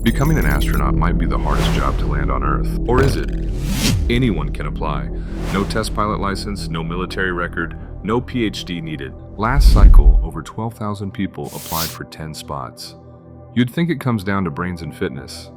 Becoming an astronaut might be the hardest job to land on Earth. Or is it? Anyone can apply. No test pilot license, no military record, no PhD needed. Last cycle, over 12,000 people applied for 10 spots. You'd think it comes down to brains and fitness.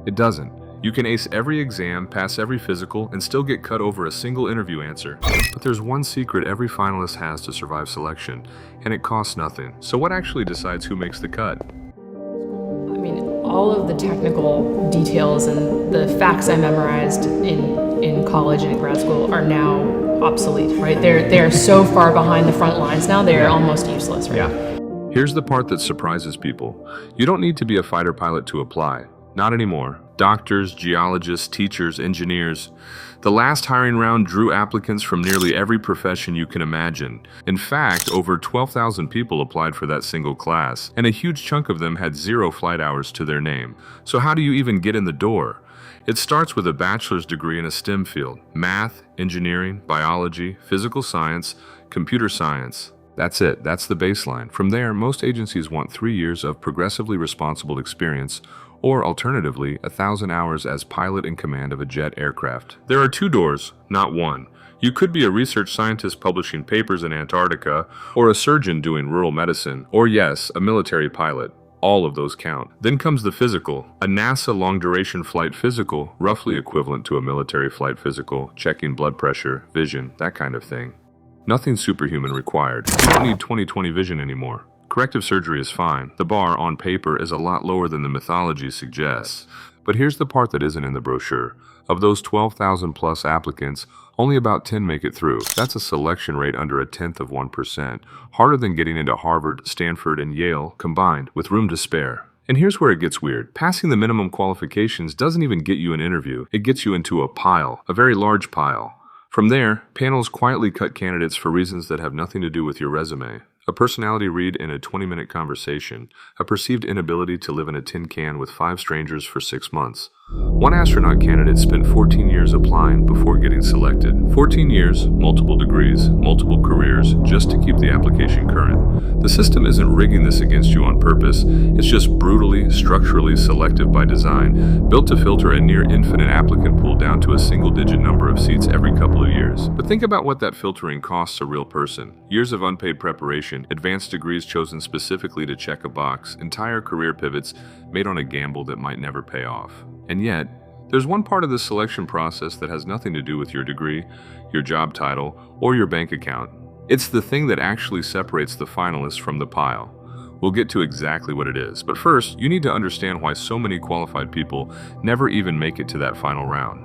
It doesn't. You can ace every exam, pass every physical, and still get cut over a single interview answer. But there's one secret every finalist has to survive selection, and it costs nothing. So what actually decides who makes the cut? I mean, all of the technical details and the facts I memorized in college and in grad school are now obsolete, right? They're so far behind the front lines now, they're almost useless, right? Yeah. Here's the part that surprises people. You don't need to be a fighter pilot to apply. Not anymore. Doctors, geologists, teachers, engineers. The last hiring round drew applicants from nearly every profession you can imagine. In fact, over 12,000 people applied for that single class, and a huge chunk of them had 0 flight hours to their name. So how do you even get in the door? It starts with a bachelor's degree in a STEM field: math, engineering, biology, physical science, computer science. That's it. That's the baseline. From there, most agencies want 3 years of progressively responsible experience, or alternatively, 1,000 hours as pilot in command of a jet aircraft. There are 2 doors, not one. You could be a research scientist publishing papers in Antarctica, or a surgeon doing rural medicine, or yes, a military pilot. All of those count. Then comes the physical, a NASA long-duration flight physical, roughly equivalent to a military flight physical, checking blood pressure, vision, that kind of thing. Nothing superhuman required. You don't need 20/20 vision anymore. Corrective surgery is fine. The bar on paper is a lot lower than the mythology suggests. But here's the part that isn't in the brochure. Of those 12,000 plus applicants, only about 10 make it through. That's a selection rate under 0.1%. Harder than getting into Harvard, Stanford, and Yale combined, with room to spare. And here's where it gets weird. Passing the minimum qualifications doesn't even get you an interview. It gets you into a pile, a very large pile. From there, panels quietly cut candidates for reasons that have nothing to do with your resume. A personality read in a 20-minute conversation, a perceived inability to live in a tin can with 5 strangers for 6 months. One astronaut candidate spent 14 years applying before getting selected. 14 years, multiple degrees, multiple careers, just to keep the application current. The system isn't rigging this against you on purpose. It's just brutally, structurally selective by design, built to filter a near infinite applicant pool down to a single-digit number of seats every couple of years. But think about what that filtering costs a real person. Years of unpaid preparation, advanced degrees chosen specifically to check a box, entire career pivots made on a gamble that might never pay off. And yet, there's one part of the selection process that has nothing to do with your degree, your job title, or your bank account. It's the thing that actually separates the finalists from the pile. We'll get to exactly what it is, but first, you need to understand why so many qualified people never even make it to that final round.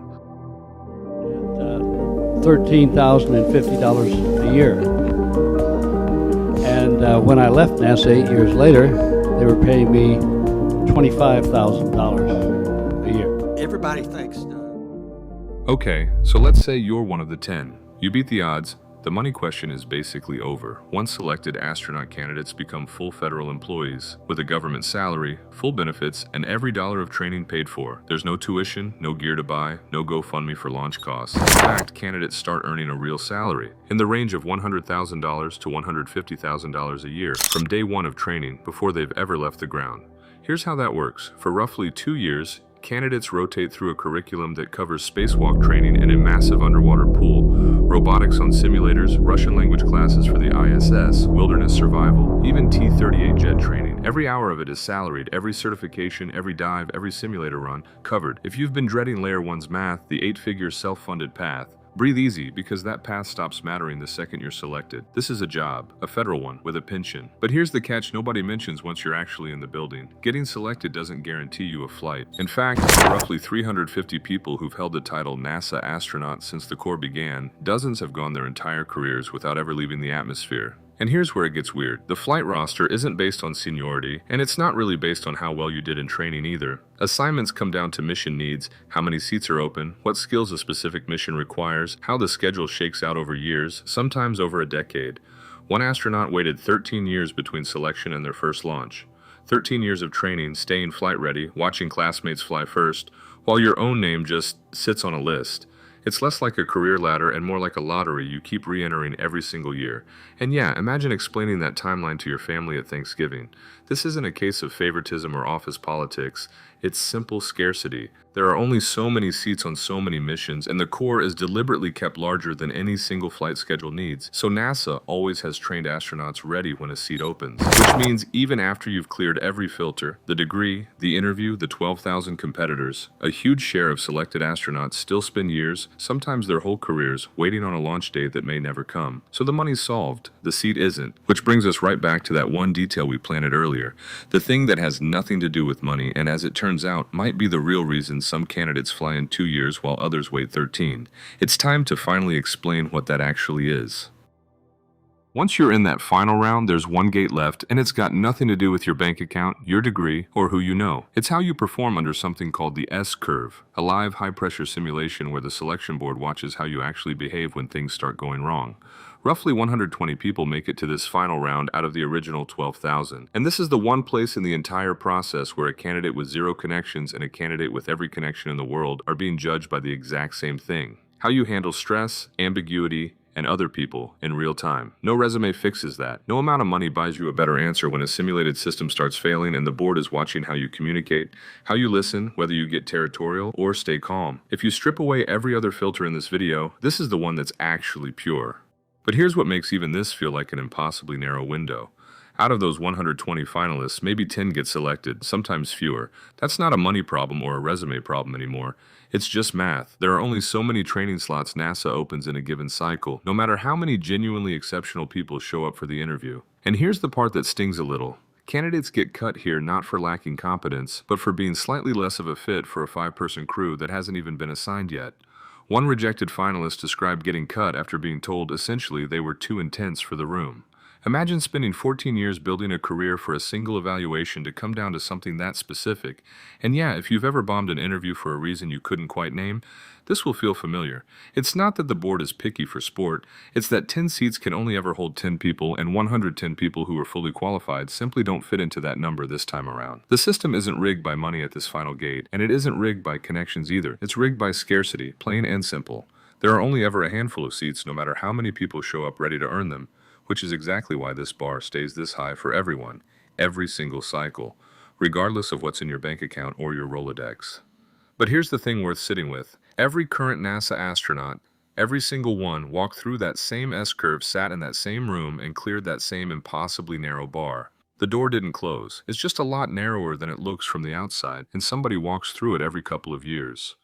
$13,050 a year. And when I left NASA 8 years later, they were paying me $25,000 a year. Everybody thinks. Okay, so let's say you're one of the 10. You beat the odds. The money question is basically over. Once selected, astronaut candidates become full federal employees with a government salary, full benefits, and every dollar of training paid for. There's no tuition, no gear to buy, no GoFundMe for launch costs. In fact, candidates start earning a real salary in the range of $100,000 to $150,000 a year from day 1 of training before they've ever left the ground. Here's how that works. For roughly 2 years, candidates rotate through a curriculum that covers spacewalk training in a massive underwater pool, robotics on simulators, Russian language classes for the ISS, wilderness survival, even T-38 jet training. Every hour of it is salaried, every certification, every dive, every simulator run, covered. If you've been dreading Layer 1's math, the 8-figure self-funded path, breathe easy, because that path stops mattering the second you're selected. This is a job, a federal one, with a pension. But here's the catch nobody mentions once you're actually in the building. Getting selected doesn't guarantee you a flight. In fact, for roughly 350 people who've held the title NASA astronaut since the Corps began, dozens have gone their entire careers without ever leaving the atmosphere. And here's where it gets weird. The flight roster isn't based on seniority, and it's not really based on how well you did in training either. Assignments come down to mission needs, how many seats are open, what skills a specific mission requires, how the schedule shakes out over years, sometimes over a decade. One astronaut waited 13 years between selection and their first launch. 13 years of training, staying flight ready, watching classmates fly first, while your own name just sits on a list. It's less like a career ladder and more like a lottery you keep re-entering every single year. And yeah, imagine explaining that timeline to your family at Thanksgiving. This isn't a case of favoritism or office politics, it's simple scarcity. There are only so many seats on so many missions, and the core is deliberately kept larger than any single flight schedule needs. So NASA always has trained astronauts ready when a seat opens. Which means even after you've cleared every filter, the degree, the interview, the 12,000 competitors, a huge share of selected astronauts still spend years, sometimes their whole careers, waiting on a launch date that may never come. So the money's solved, the seat isn't. Which brings us right back to that one detail we planted earlier. The thing that has nothing to do with money, and as it turns out, might be the real reason some candidates fly in 2 years while others wait 13. It's time to finally explain what that actually is. Once you're in that final round, there's one gate left, and it's got nothing to do with your bank account, your degree, or who you know. It's how you perform under something called the S-curve, a live high-pressure simulation where the selection board watches how you actually behave when things start going wrong. Roughly 120 people make it to this final round out of the original 12,000. And this is the one place in the entire process where a candidate with 0 connections and a candidate with every connection in the world are being judged by the exact same thing: how you handle stress, ambiguity, and other people in real time. No resume fixes that. No amount of money buys you a better answer when a simulated system starts failing and the board is watching how you communicate, how you listen, whether you get territorial or stay calm. If you strip away every other filter in this video, this is the one that's actually pure. But here's what makes even this feel like an impossibly narrow window. Out of those 120 finalists, maybe 10 get selected, sometimes fewer. That's not a money problem or a resume problem anymore. It's just math. There are only so many training slots NASA opens in a given cycle, no matter how many genuinely exceptional people show up for the interview. And here's the part that stings a little. Candidates get cut here not for lacking competence, but for being slightly less of a fit for a 5-person crew that hasn't even been assigned yet. One rejected finalist described getting cut after being told essentially they were too intense for the room. Imagine spending 14 years building a career for a single evaluation to come down to something that specific. And yeah, if you've ever bombed an interview for a reason you couldn't quite name, this will feel familiar. It's not that the board is picky for sport, it's that 10 seats can only ever hold 10 people, and 110 people who are fully qualified simply don't fit into that number this time around. The system isn't rigged by money at this final gate, and it isn't rigged by connections either. It's rigged by scarcity, plain and simple. There are only ever a handful of seats, no matter how many people show up ready to earn them, which is exactly why this bar stays this high for everyone, every single cycle, regardless of what's in your bank account or your Rolodex. But here's the thing worth sitting with. Every current NASA astronaut, every single one, walked through that same S-curve, sat in that same room, and cleared that same impossibly narrow bar. The door didn't close. It's just a lot narrower than it looks from the outside, and somebody walks through it every couple of years.